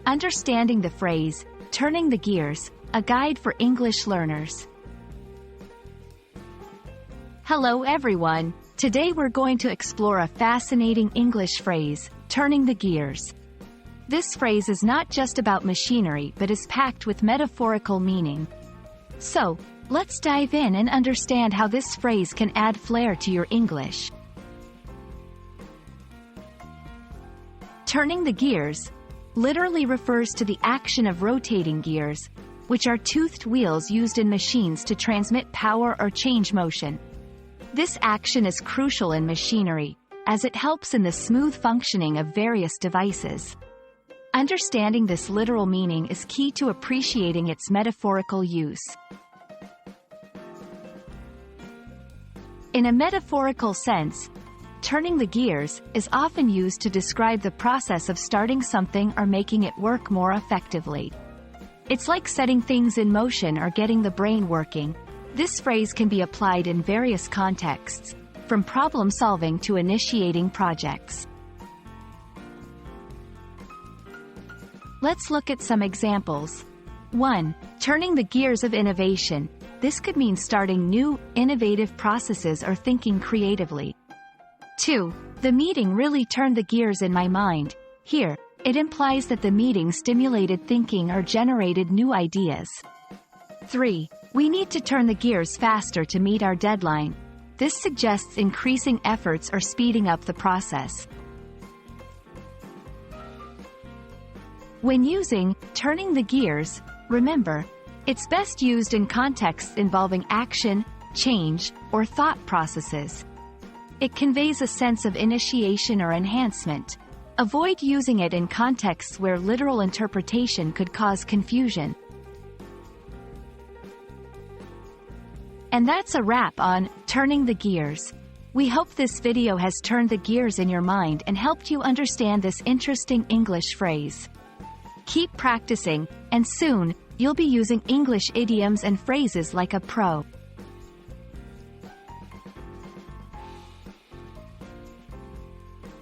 Understanding the phrase, turning the gears, a guide for English learners. Hello everyone, today we're going to explore a fascinating English phrase, turning the gears. This phrase is not just about machinery but is packed with metaphorical meaning. So, let's dive in and understand how this phrase can add flair to your English. Turning the gears literally refers to the action of rotating gears, which are toothed wheels used in machines to transmit power or change motion. This action is crucial in machinery, as it helps in the smooth functioning of various devices. Understanding this literal meaning is key to appreciating its metaphorical use. In a metaphorical sense, turning the gears is often used to describe the process of starting something or making it work more effectively. It's like setting things in motion or getting the brain working. This phrase can be applied in various contexts, from problem solving to initiating projects. Let's look at some examples. 1. Turning the gears of innovation. This could mean starting new, innovative processes or thinking creatively. 2. The meeting really turned the gears in my mind. Here, it implies that the meeting stimulated thinking or generated new ideas. 3. We need to turn the gears faster to meet our deadline. This suggests increasing efforts or speeding up the process. When using turning the gears, remember, it's best used in contexts involving action, change, or thought processes. It conveys a sense of initiation or enhancement. Avoid using it in contexts where literal interpretation could cause confusion. And that's a wrap on turning the gears. We hope this video has turned the gears in your mind and helped you understand this interesting English phrase. Keep practicing, and soon, you'll be using English idioms and phrases like a pro.